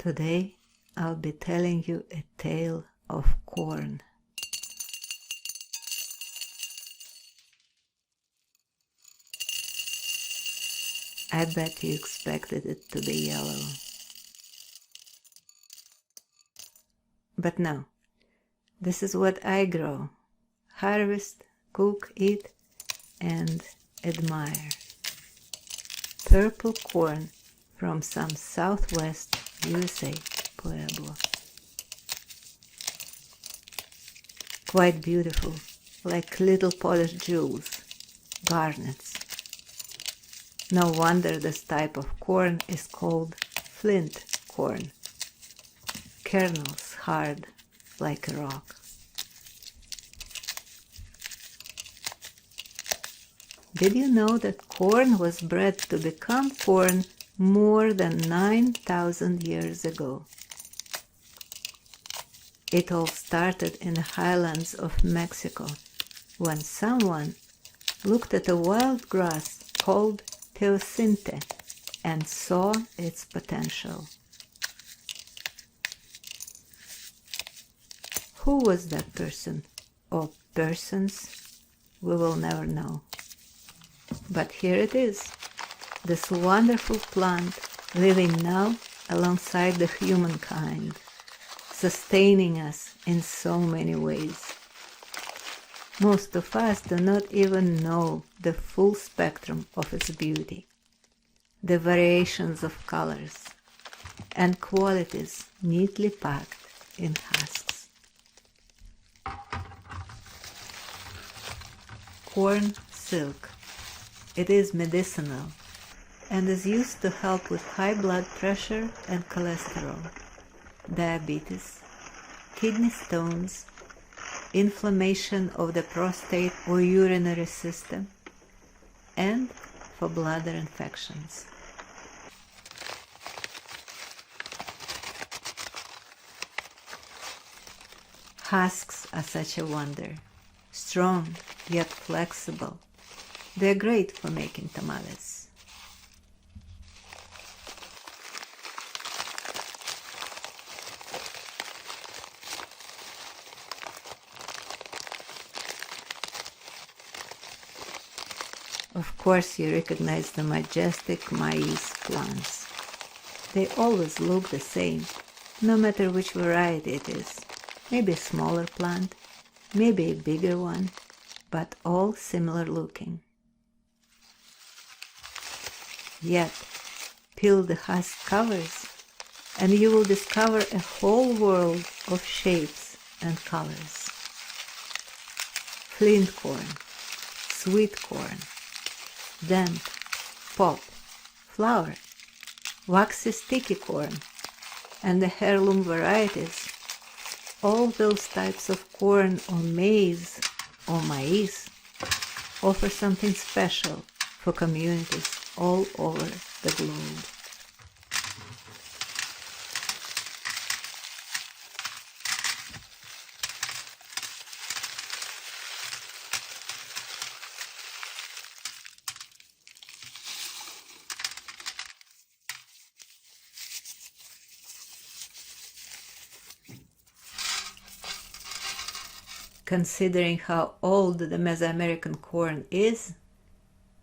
Today I'll be telling you a tale of corn. I bet you expected it to be yellow. But no, this is what I grow, harvest, cook, eat, and admire. Purple corn from some southwest USA pueblo. Quite beautiful, like little polished jewels, garnets. No wonder this type of corn is called flint corn. Kernels hard like a rock. Did you know that corn was bred to become corn more than 9,000 years ago? It all started in the highlands of Mexico when someone looked at a wild grass called teosinte and saw its potential. Who was that person or persons? We will never know. But here it is, this wonderful plant living now alongside the humankind, sustaining us in so many ways. Most of us do not even know the full spectrum of its beauty, the variations of colors and qualities neatly packed in husks. Corn silk. It is medicinal and is used to help with high blood pressure and cholesterol, diabetes, kidney stones, inflammation of the prostate or urinary system, and for bladder infections. Husks are such a wonder, strong yet flexible. They're great for making tamales. Of course, you recognize the majestic maize plants. They always look the same, no matter which variety it is. Maybe a smaller plant, maybe a bigger one, but all similar looking. Yet, peel the husk covers, and you will discover a whole world of shapes and colors. Flint corn, sweet corn, damp, pop, flour, waxy sticky corn, and the heirloom varieties. All those types of corn or maize or maize offer something special for communities all over the globe. Considering how old the Mesoamerican corn is,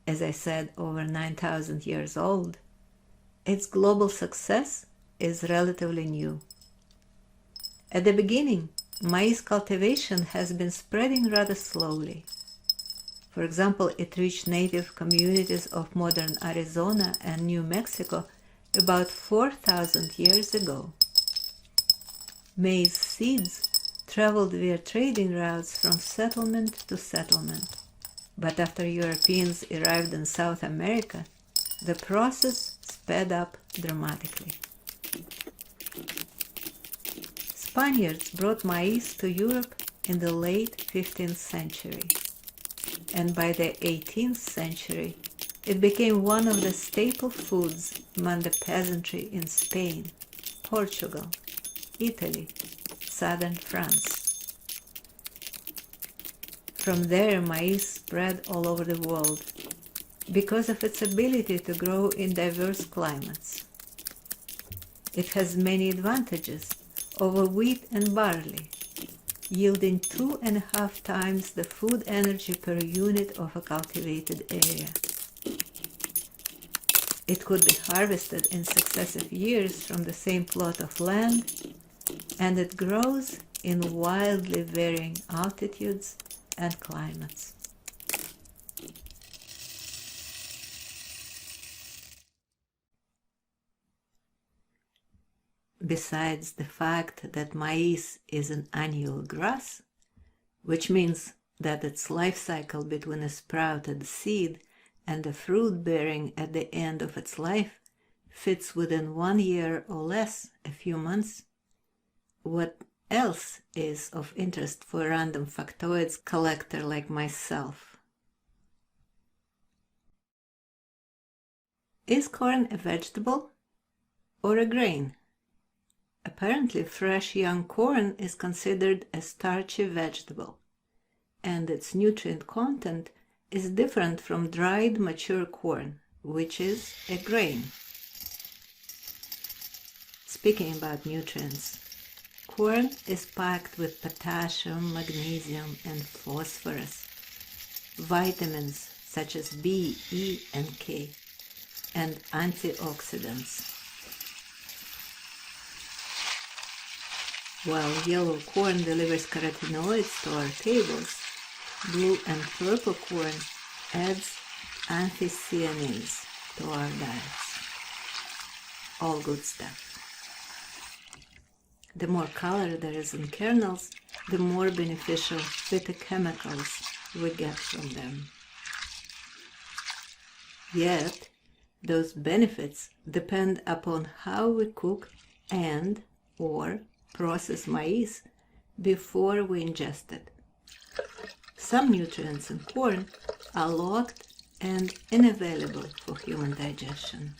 as I said, over 9,000 years old, its global success is relatively new. At the beginning, maize cultivation has been spreading rather slowly. For example, it reached native communities of modern Arizona and New Mexico about 4,000 years ago. Maize seeds traveled via trading routes from settlement to settlement. But after Europeans arrived in South America, the process sped up dramatically. Spaniards brought maize to Europe in the late 15th century, and by the 18th century, it became one of the staple foods among the peasantry in Spain, Portugal, Italy, southern France. From there, maize spread all over the world because of its ability to grow in diverse climates. It has many advantages over wheat and barley, yielding 2.5 times the food energy per unit of a cultivated area. It could be harvested in successive years from the same plot of land, and it grows in wildly varying altitudes and climates. Besides the fact that maize is an annual grass, which means that its life cycle between a sprouted seed and a fruit bearing at the end of its life fits within 1 year or less, a few months, what else is of interest for a random factoids collector like myself? Is corn a vegetable or a grain? Apparently, fresh young corn is considered a starchy vegetable, and its nutrient content is different from dried mature corn, which is a grain. Speaking about nutrients, corn is packed with potassium, magnesium, and phosphorus, vitamins such as B, E, and K, and antioxidants. While yellow corn delivers carotenoids to our tables, blue and purple corn adds anthocyanins to our diets. All good stuff. The more color there is in kernels, the more beneficial phytochemicals we get from them. Yet, those benefits depend upon how we cook and or process maize before we ingest it. Some nutrients in corn are locked and unavailable for human digestion.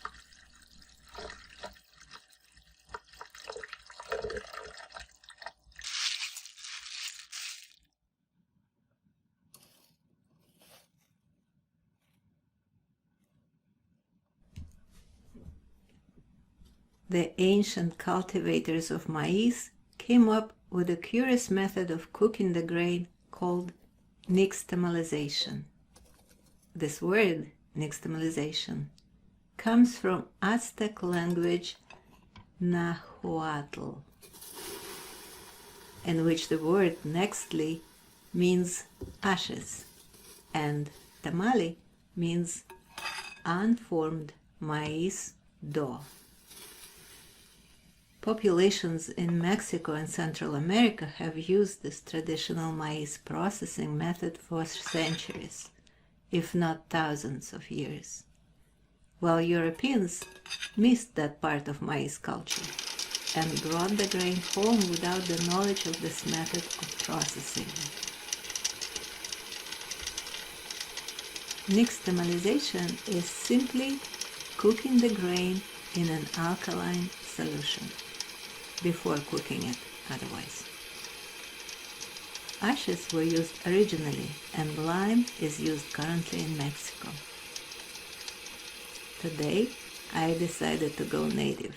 The ancient cultivators of maize came up with a curious method of cooking the grain called nixtamalization. This word, nixtamalization, comes from Aztec language Nahuatl, in which the word nextly means ashes, and tamale means unformed maize dough. Populations in Mexico and Central America have used this traditional maize processing method for centuries, if not thousands of years, while Europeans missed that part of maize culture and brought the grain home without the knowledge of this method of processing. Nixtamalization is simply cooking the grain in an alkaline solution before cooking it otherwise. Ashes were used originally, and lime is used currently in Mexico. Today, I decided to go native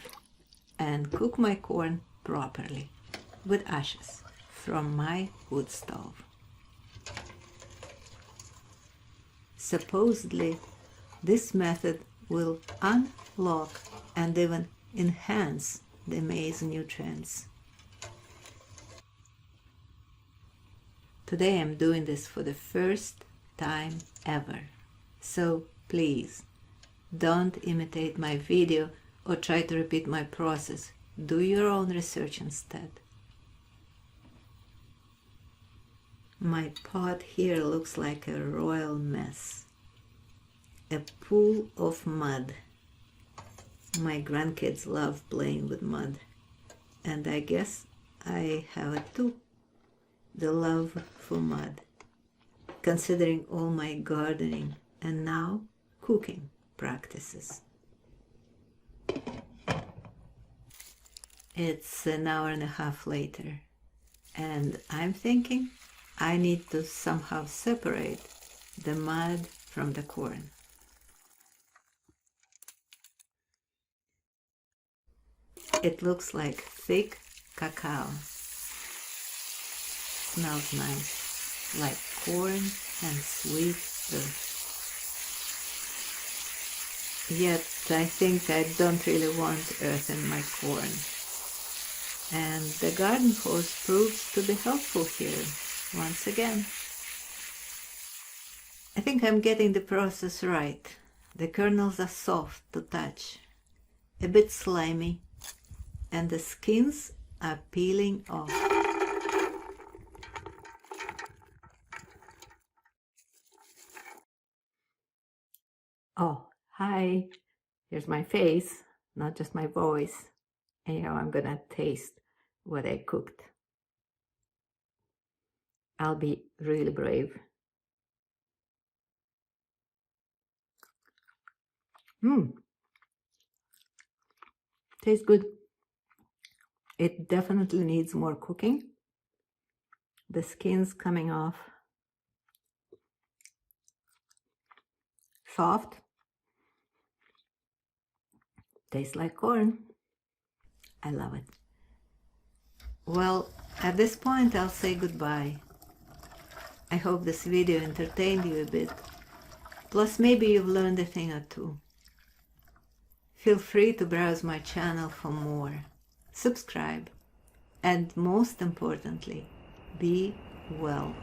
and cook my corn properly with ashes from my wood stove. Supposedly, this method will unlock and even enhance the maize nutrients. Today I'm doing this for the first time ever, so please don't imitate my video or try to repeat my process. Do your own research instead. My pot here looks like a royal mess, a pool of mud. My grandkids love playing with mud, and I guess I have it too, the love for mud, considering all my gardening and now cooking practices. It's an hour and a half later, and I'm thinking I need to somehow separate the mud from the corn. It looks like thick cacao. Smells nice, like corn and sweet earth. Yet I think I don't really want earth in my corn. And the garden hose proves to be helpful here, once again. I think I'm getting the process right. The kernels are soft to touch, a bit slimy, and the skins are peeling off. Oh, hi. Here's my face, not just my voice. Anyhow, I'm gonna taste what I cooked. I'll be really brave. Tastes good. It definitely needs more cooking. The skin's coming off soft. Tastes like corn. I love it. Well, at this point I'll say goodbye. I hope this video entertained you a bit. Plus maybe you've learned a thing or two. Feel free to browse my channel for more. Subscribe. And most importantly, be well.